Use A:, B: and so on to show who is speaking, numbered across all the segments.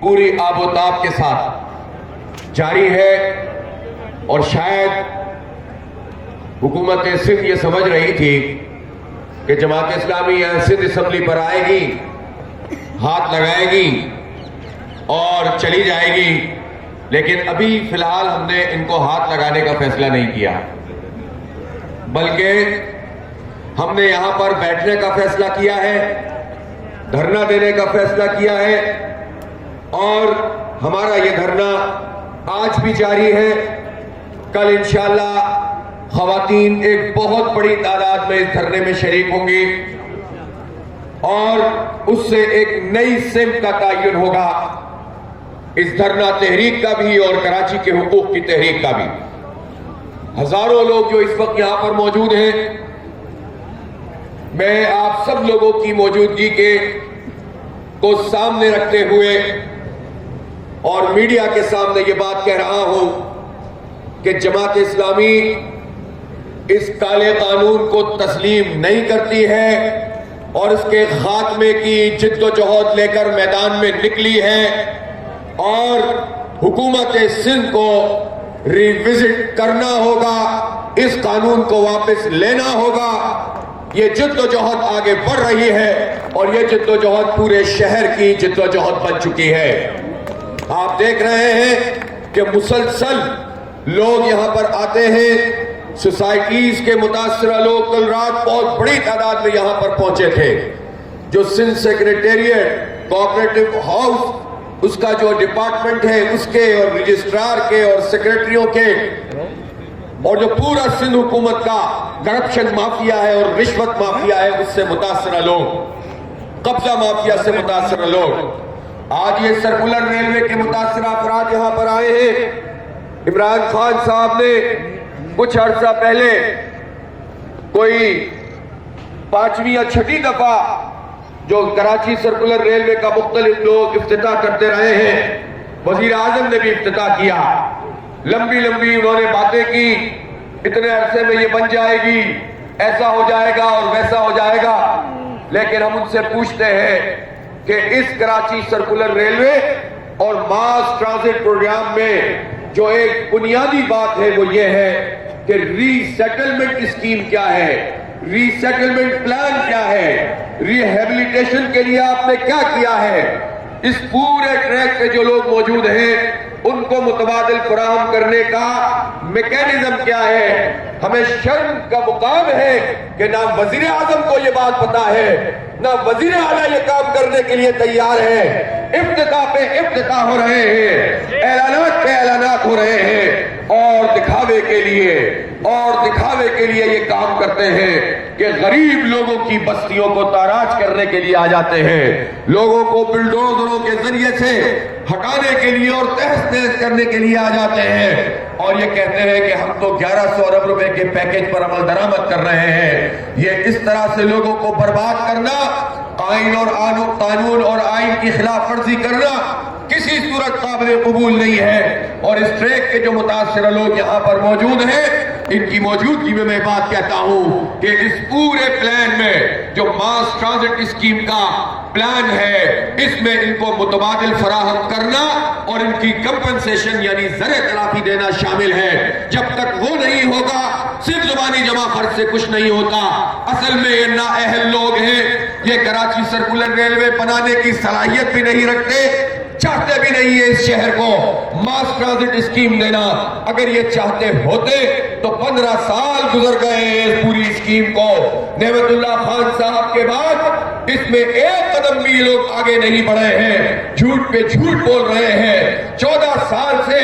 A: پوری آب و تاب کے ساتھ جاری ہے، اور شاید حکومت سندھ یہ سمجھ رہی تھی کہ جماعت اسلامی یہاں سندھ اسمبلی پر آئے گی، ہاتھ لگائے گی اور چلی جائے گی، لیکن ابھی فی الحال ہم نے ان کو ہاتھ لگانے کا فیصلہ نہیں کیا، بلکہ ہم نے یہاں پر بیٹھنے کا فیصلہ کیا ہے، دھرنا دینے کا فیصلہ کیا ہے، اور ہمارا یہ دھرنا آج بھی جاری ہے۔ کل انشاءاللہ خواتین ایک بہت بڑی تعداد میں اس دھرنے میں شریک ہوں گی، اور اس سے ایک نئی سمت کا تعین ہوگا، اس دھرنا تحریک کا بھی اور کراچی کے حقوق کی تحریک کا بھی۔ ہزاروں لوگ جو اس وقت یہاں پر موجود ہیں، میں آپ سب لوگوں کی موجودگی کو سامنے رکھتے ہوئے اور میڈیا کے سامنے یہ بات کہہ رہا ہوں کہ جماعت اسلامی اس کالے قانون کو تسلیم نہیں کرتی ہے اور اس کے خاتمے کی جد و جہد لے کر میدان میں نکلی ہے، اور حکومت سندھ کو ریوزٹ کرنا ہوگا، اس قانون کو واپس لینا ہوگا۔ یہ جد و جہد آگے بڑھ رہی ہے، اور یہ جد و جہد پورے شہر کی جد و جہد بن چکی ہے۔ آپ دیکھ رہے ہیں کہ مسلسل لوگ یہاں پر آتے ہیں، سوسائٹیز کے متاثرہ لوگ کل رات بہت بڑی تعداد میں یہاں پر پہنچے تھے۔ جو سندھ سیکریٹریٹ کوآپریٹو ہاؤس، اس کا جو ڈپارٹمنٹ ہے، اس کے اور رجسٹرار کے اور سیکریٹریوں کے، اور جو پورا سندھ حکومت کا کرپشن مافیا ہے اور رشوت مافیا ہے، اس سے متاثرہ لوگ، قبضہ مافیا سے متاثرہ لوگ، آج یہ سرکولر ریلوے کے متاثرہ افراد یہاں پر آئے ہیں۔ عمران خان صاحب نے کچھ عرصہ پہلے کوئی 5ویں یا 6ٹھی دفعہ جو کراچی سرکولر ریلوے کا مختلف لوگ افتتاح کرتے رہے ہیں، وزیر اعظم نے بھی افتتاح کیا، لمبی لمبی انہوں نے باتیں کی، اتنے عرصے میں یہ بن جائے گی، ایسا ہو جائے گا اور ویسا ہو جائے گا، لیکن ہم ان سے پوچھتے ہیں کہ اس کراچی سرکولر ریلوے اور ماس ٹرانزٹ پروگرام میں جو ایک بنیادی بات ہے وہ یہ ہے کہ ری سیٹلمنٹ اسکیم کیا ہے، ری سیٹلمنٹ پلان کیا ہے، ری ہیبلیٹیشن کے لیے آپ نے کیا کیا ہے، اس پورے ٹریک پہ جو لوگ موجود ہیں ان کو متبادل فراہم کرنے کا میکینزم کیا ہے۔ ہمیں شرم کا مقام ہے کہ نہ وزیر اعظم کو یہ بات پتا ہے، نہ وزیر اعلیٰ یہ کام کرنے کے لیے تیار ہے۔ افتتاح پہ افتتاح ہو رہے ہیں، اعلانات پہ اعلانات ہو رہے ہیں، اور دکھاوے کے لیے یہ کام کرتے ہیں کہ غریب لوگوں کی بستیوں کو تاراج کرنے کے لیے آ جاتے ہیں، لوگوں کو بلڈوزروں کے ذریعے سے ہٹانے کے لیے اور تہس نہس کرنے کے لیے آ جاتے ہیں، اور یہ کہتے ہیں کہ ہم تو 1100 ارب روپے کے پیکج پر عمل درآمد کر رہے ہیں۔ یہ اس طرح سے لوگوں کو برباد کرنا، قانون اور آئین کی خلاف ورزی کرنا کسی صورت قابل قبول نہیں ہے، اور اس ٹریک کے جو متاثرہ لوگ یہاں پر موجود ہیں، ان کی موجودگی میں بات کہتا ہوں کہ اس پورے پلان میں جو ماس ٹرانزٹ اسکیم کا پلان ہے، اس میں ان کو متبادل فراہم کرنا اور ان کی کمپنسیشن یعنی زر تلافی دینا شامل ہے۔ جب تک وہ نہیں ہوگا، صرف زبانی جمع خرچ سے کچھ نہیں ہوتا۔ اصل میں یہ نااہل لوگ ہیں، یہ کراچی سرکولر ریلوے بنانے کی صلاحیت بھی نہیں رکھتے، چاہتے بھی نہیں ہے اس شہر کو ماس ٹرانزٹ اسکیم دینا۔ اگر یہ چاہتے ہوتے تو 15 سال گزر گئے اس پوری اسکیم کو۔ نعمت اللہ خان صاحب کے بعد اس میں ایک قدم بھی لوگ آگے نہیں بڑھے ہیں، جھوٹ پہ جھوٹ بول رہے ہیں۔ 14 سال سے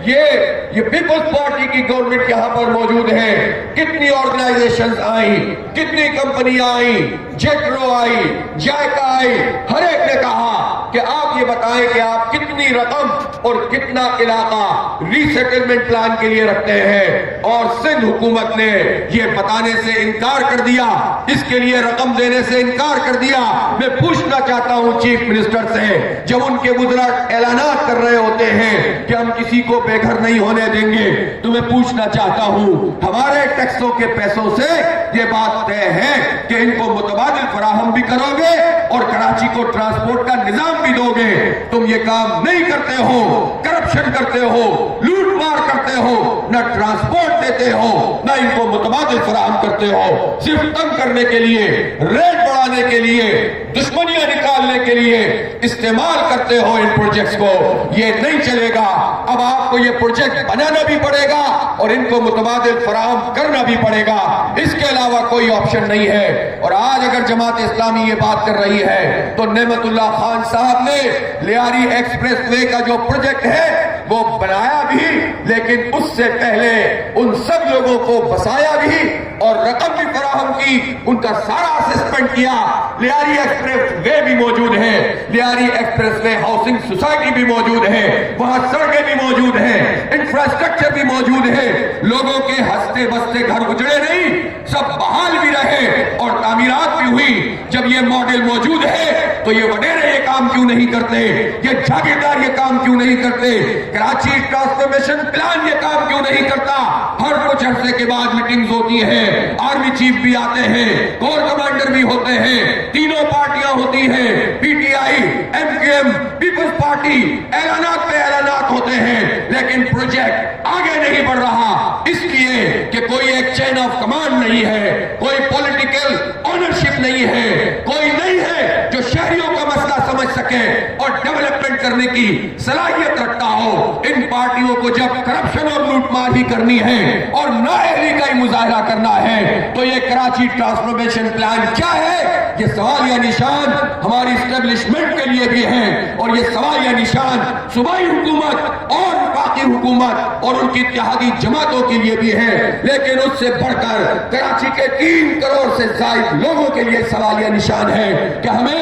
A: یہ پیپلز پارٹی کی گورنمنٹ یہاں پر موجود ہے، کتنی آرگنائزیشنز آئیں، کتنی کمپنیاں آئیں، جیٹرو آئی، جائکا آئی، ہر ایک نے کہا کہ آپ یہ بتائیں کہ آپ کتنی رقم اور کتنا علاقہ ری سیٹلمنٹ پلان کے لیے رکھتے ہیں، اور سندھ حکومت نے یہ بتانے سے انکار کر دیا، اس کے لیے رقم دینے سے انکار کر دیا۔ میں پوچھنا چاہتا ہوں چیف منسٹر سے، جب ان کے وزراء اعلانات کر رہے ہوتے ہیں کہ ہم کسی کو بے گھر نہیں ہونے دیں گے، تو میں پوچھنا چاہتا ہوں ہمارے ٹیکسوں کے پیسوں سے یہ بات طے ہے کہ ان کو متبادل فراہم بھی کرو گے اور کراچی کو ٹرانسپورٹ کا نظام بھی دو گے. تم یہ کام نہیں کرتے ہو, کرپشن کرتے ہو, لوٹ مار کرتے ہو, نہ ٹرانسپورٹ دیتے ہو, نہ ان کو متبادل فراہم کرتے ہو, صرف تنگ کرنے کے لیے, ریٹ بڑھانے کے لیے, دشمنیاں نکالنے کے لیے استعمال کرتے ہو ان پروجیکٹس کو. یہ نہیں چلے گا. اب آپ کو یہ پروجیکٹ بنانا بھی پڑے گا اور ان کو متبادل فراہم کرنا بھی پڑے گا. اس کے علاوہ کوئی آپشن نہیں ہے. اور آج اگر جماعت اسلامی یہ بات کر رہی ہے تو نعمت اللہ خان صاحب نے لیاری ایکسپریس وے کا جو پروجیکٹ ہے وہ بنایا بھی, لیکن اس سے پہلے ان سب لوگوں کو بسایا بھی اور رقم بھی فراہم کی, ان کا سارا اسسمنٹ کیا. لیاری ایکسپریس وے بھی موجود ہے, Lyari express way housing society بھی موجود ہے, وہاں سڑکیں بھی موجود ہیں, انفراسٹرکچر بھی موجود ہے. لوگوں کے ہنستے بستے گھر اجڑے نہیں, سب بحال بھی رہے اور تعمیرات بھی ہوئی. جب یہ ماڈل موجود ہے تو یہ وڈیرے یہ کام کیوں نہیں کرتے, یہ جاگیردار یہ کام کیوں نہیں کرتے, کراچی ٹرانسفارمیشن پلان یہ کام کیوں نہیں کرتا. ہر کچھ عرصے کے بعد میٹنگز ہوتی ہیں, آرمی چیف بھی آتے ہیں, کور کمانڈر بھی ہوتے ہیں, تینوں پارٹیاں ہوتی ہیں, P T I, M Q M, Peoples Party, اعلانات پہ اعلانات ہوتے ہیں, لیکن پروجیکٹ آگے نہیں بڑھ رہا. اس لیے کہ کوئی ایک چین آف کمانڈ نہیں ہے, کوئی پولیٹیکل آنرشپ نہیں ہے, کوئی نہیں ہے جو شہریوں کا مسئلہ سمجھ سکے اور ڈیولپمنٹ کرنے کی صلاحیت رکھتا ہو. ان پارٹیوں کو جب کرپشن اور لوٹ مار ہی کرنی ہے اور نااہلی کا ہی مظاہرہ کرنا ہے تو یہ کراچی ٹرانسفارمیشن پلان کیا ہے, یہ سوالیہ نشان ہماری اسٹیبلشمنٹ کے لیے بھی ہے اور یہ سوالیہ نشان صوبائی حکومت اور وفاقی حکومت اور ان کی اتحادی جماعتوں کے لیے بھی ہے. لیکن اس سے بڑھ کر کراچی کے 3 کروڑ سے زائد لوگوں کے لیے سوالیہ نشان ہے کہ ہمیں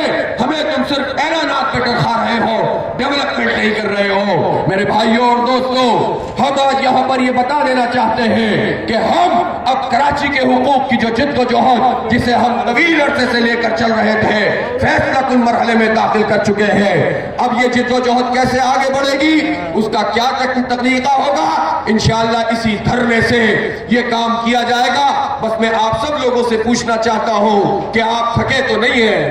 A: تم صرف اعلانات پہ کھا رہے ہو, ڈیولپمنٹ نہیں کر رہے ہو. میرے بھائیوں اور دوستوں, ہم آج یہاں پر یہ بتا دینا چاہتے ہیں کہ ہم اب کراچی کے حقوق کی جو جد و جہد جسے ہم طویل عرصے سے لے کر چل رہے تھے فیصلہ کن مرحلے میں داخل کر چکے ہیں. اب یہ جد و جہد کیسے آگے بڑھے گی, اس کا کیا طریقہ ہوگا, انشاءاللہ اسی دھرنے سے یہ کام کیا جائے گا. بس میں آپ سب لوگوں سے پوچھنا چاہتا ہوں کہ آپ تھکے تو نہیں ہیں,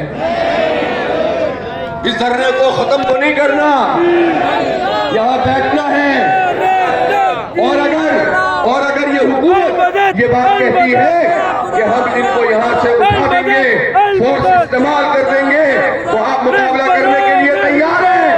A: اس دھرنے کو ختم تو نہیں کرنا, یہاں بیٹھنا ہے. اور اگر یہ حکومت یہ بات کہتی ہے کہ ہم ان کو یہاں سے اٹھا دیں گے, فورس استعمال کر دیں گے, تو آپ مقابلہ کرنے کے لیے تیار ہیں.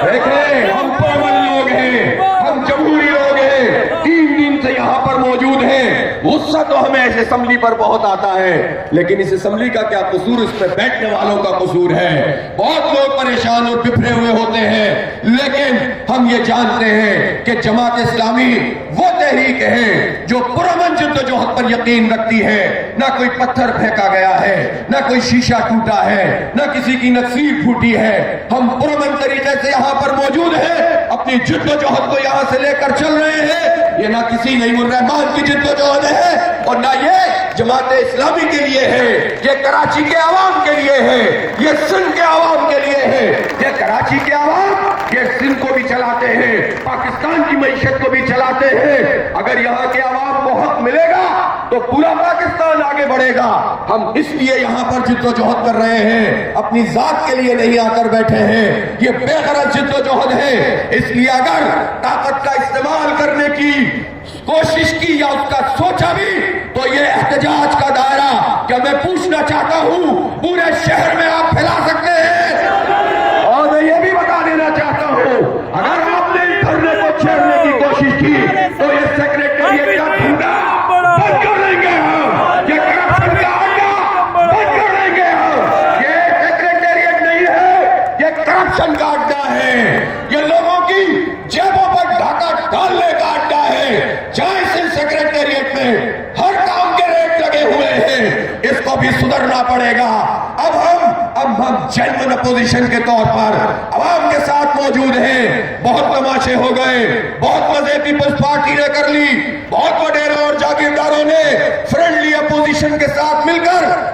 A: دیکھیں, ہم پرامن لوگ ہیں, ہم جمہوری لوگ ہیں, 3 دن سے یہاں پر موجود ہیں. غصہ تو ہمیں اس اسمبلی پر بہت آتا ہے, لیکن اس اسمبلی کا کیا قصور, اس پہ بیٹھنے والوں کا قصور ہے. بہت لوگ پریشان اور بکھرے ہوئے ہوتے ہیں, لیکن ہم یہ جانتے ہیں کہ جماعت اسلامی وہ تحریک ہے جو پرامن جد و جہد پر یقین رکھتی ہے. نہ کوئی پتھر پھینکا گیا ہے, نہ کوئی شیشہ ٹوٹا ہے, نہ کسی کی نصیب پھوٹی ہے. ہم پرامن طریقے سے یہاں پر موجود ہیں, اپنی جد و جہد کو یہاں سے لے کر چل رہے ہیں. یہ نہ کسی نعیم الرحمان کی جد و جہد ہے اور نہ یہ جماعت اسلامی کے لیے ہے, یہ کراچی کے عوام کے لیے ہے, یہ سندھ کے عوام کے لیے ہے. یہ کراچی کے عوام یہ سندھ کو بھی چلاتے ہیں, پاکستان کی معیشت کو بھی چلاتے ہیں. اگر یہاں کے عوام کو حق ملے گا تو پورا پاکستان آگے بڑھے گا. ہم اس لیے یہاں پر جد و جہد کر رہے ہیں, اپنی ذات کے لیے نہیں آ کر بیٹھے ہیں. یہ بے غرض جد و جہد ہے. اس لیے اگر طاقت کا استعمال کرنے کی کوشش کی یا اس کا سوچا بھی تو یہ احتجاج کا دائرہ کیا میں پوچھنا چاہتا ہوں پورے شہر میں آپ پھیلا سکتے ہیں. اور میں یہ بھی بتا دینا چاہتا ہوں, اگر آپ نے اس دھرنے کو چھیڑنے کی کوشش کی تو یہ سیکریٹریٹ کا ڈھونڈا بند کر دیں گے ہم, یہ کرپشن کا اڈا بند کر دیں گے ہم. یہ سیکریٹریٹ نہیں ہے, یہ کرپشن کا اڈا ہے, یہ لوگوں کی جیبوں پر ڈھاکہ ڈالنے کا اڈا ہے. جہاں اس سیکریٹریٹ میں ہر کام کے ریٹ لگے ہوئے ہیں, اس کو بھی سدھرنا پڑے گا. اب ہم جینوئن اپوزیشن کے طور پر عوام کے ساتھ موجود ہیں. بہت تماشے ہو گئے, بہت مزے پیپلز پارٹی نے کر لی, بہت وڈیروں اور جاگیرداروں نے فرینڈلی اپوزیشن کے ساتھ مل کر